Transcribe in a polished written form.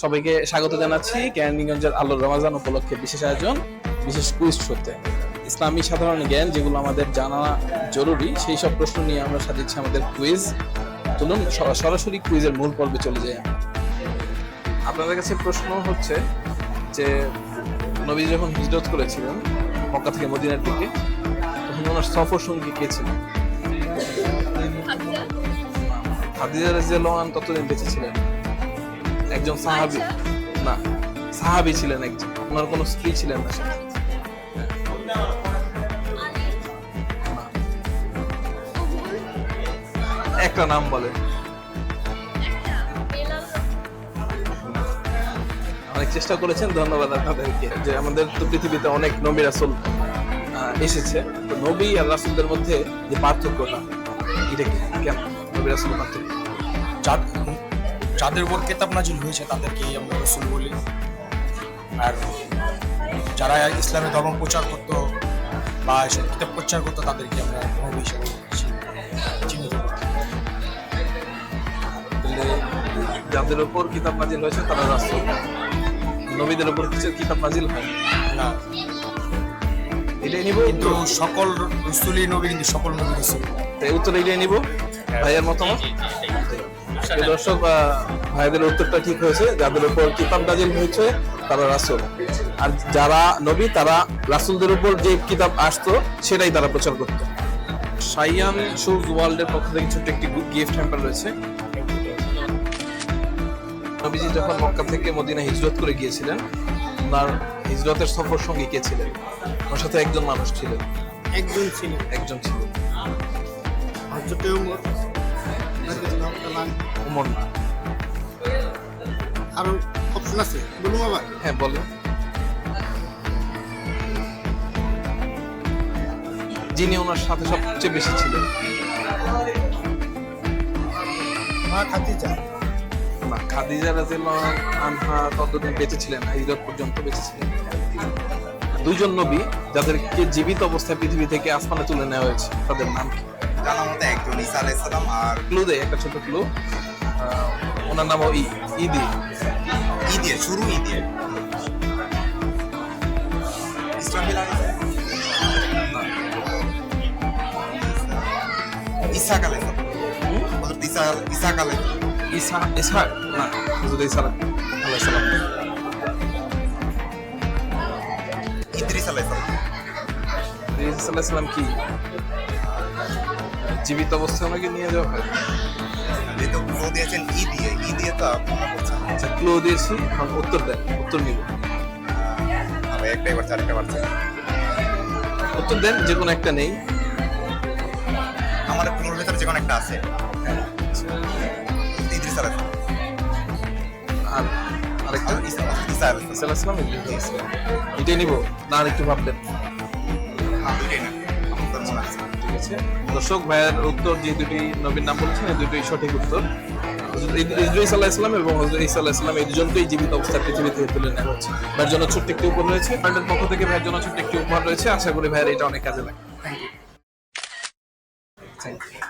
সবাইকে স্বাগত জানাচ্ছি কেরানীগঞ্জের আলোর রমাজান উপলক্ষে বিশেষ আয়োজন, বিশেষ কুইজ শোতে। ইসলামী সাধারণ জ্ঞান যেগুলো আমাদের জানা জরুরি, সেই সব প্রশ্ন নিয়ে আমরা সাজিয়েছি আমাদের কুইজ। চলুন সরাসরি কুইজের মূল পর্বে চলে যাই। আপনাদের কাছে প্রশ্ন হচ্ছে যে নবী যখন হিজরত করেছিলেন মক্কা থেকে মদিনার দিকে, তখন ওনার সফর সঙ্গী কে ছিলেন? খাদিজা রাদিয়াল্লাহু আনহা ততদিন বেঁচে ছিলেন। একজন সাহাবী, না সাহাবী ছিলেন একজন, ওনার কোনো স্ত্রী ছিলেন না। একটা নাম বলেন। অনেক চেষ্টা করেছেন, ধন্যবাদ আপনাদেরকে। যে আমাদের তো পৃথিবীতে অনেক নবী রাসূল এসেছে, তো নবী আর রাসূলদের মধ্যে যে পার্থক্যটা, এটা কি, কেন নবী রাসূল পার্থক্য? যাদের উপর কিতাব নাজিল হয়েছে তাদেরকেই আমরা রাসূল বলি, আর যারা ইসলামের ধর্ম প্রচার করতো বা এসব কিতাব প্রচার করতো তাদেরকে আমরা নবী হিসেবে চিহ্নিত করি। তাহলে যাদের উপর কিতাব নাজিল হয়েছে তারা রাসূল, নবীদের উপর কিছু কিতাব নাজিল হয় না, এটাই নিব। কিন্তু সকল রাসূলই নবী, কিন্তু সকল নবী রাসূল। তাই উত্তর এটাই নিব। ভাইয়ের মতামত? দর্শক, ভাইদের উত্তরটা ঠিক হয়েছে। যাদের উপর কিতাব নাজিল হয়েছে তারা রাসূল, আর যারা নবী তারা রাসূলদের উপর যে কিতাব আসতো সেটাই তারা প্রচার করতো। শাইয়ান শুজ ওয়ার্ল্ডের পক্ষ থেকে ছোট্ট একটি গিফট হ্যাম্পার রয়েছে। নবীজি যখন মক্কা থেকে মদিনা হিজরত করে গিয়েছিলেন, ওনার হিজরতের সফর সঙ্গী কে ছিলেন? ওর সাথে একজন মানুষ ছিলেন। একজন ছিলেন উমর না। আরো অপশন আছে, বলুন বাবা। হ্যাঁ বলেন। যিনি ওনার সাথে সবচেয়ে বেশি ছিলেন? মা খাদিজা। না, খাদিজা রাদিয়াল্লাহু আনহা ততদিন বেঁচে ছিলেন না, হিজরত পর্যন্ত বেঁচে ছিলেন। দুইজন নবী যাদেরকে জীবিত অবস্থায় পৃথিবী থেকে আসমানে তুলে নেওয়া হয়েছে, তাদের নাম কি? জানার মতো একজন ঈসা আলাইহিস সালাম, আর ক্লু দেয়, একটা ছোট ক্লু। ওনার নামও ঈদি। ই দিয়ে শুরু, ই দিয়ে ইসরাফিল আলাইহিস ইসাক আলাইহিস সালাম, হযরত ইসাক আলাইহিস ইসহাক না, হযরত ঈসা আলাইহিস সালাম। ইদ্রিস আলাইহিস সালাম। ঈসা আলাইহিস সালাম কি জীবিত অবস্থায় ওনাকে নিয়ে যাওয়া হয়? যেহেতু ক্লু দিয়েছেন ই দিয়ে তো মনে করছে না। আচ্ছা, ক্লু দিয়েছি, এখন উত্তর দেন, উত্তর নিব। আমি একটা এবার চারটা পারছি। উত্তর দেন, যে কোনো একটা নেই। আমার ক্লুর ভিতরে যে কোনো একটা আছে। ইদ্রিস আলাইহিস সালাম আর আরেকটা আর ঈসা আলাইহিস সালাম। ঈসা আলাইহিস সালাম, এটাই নিব না, আর একটু ভাববেন। দুটোই না, আমার তো মনে আছে। ঠিক আছে দর্শক, ভাইয়ের উত্তর যে দুটি নবীর নাম বলেছেন এই দুটোই সঠিক উত্তর। ইদ্রিস আলাইহিস সালাম এবং হযরত ঈসা আলাইহিস সালাম, এই দুজনকেই জীবিত অবস্থায় পৃথিবী থেকে তুলে নেওয়া হয়েছে। ভাইয়ের জন্য ছোট্ট একটি উপহার রয়েছে, ভাইয়ের পক্ষ থেকে ভাইয়ের জন্য ছোট্ট একটি উপহার রয়েছে। আশা করি ভাইয়ের এটা অনেক কাজে লাগে। Thank you.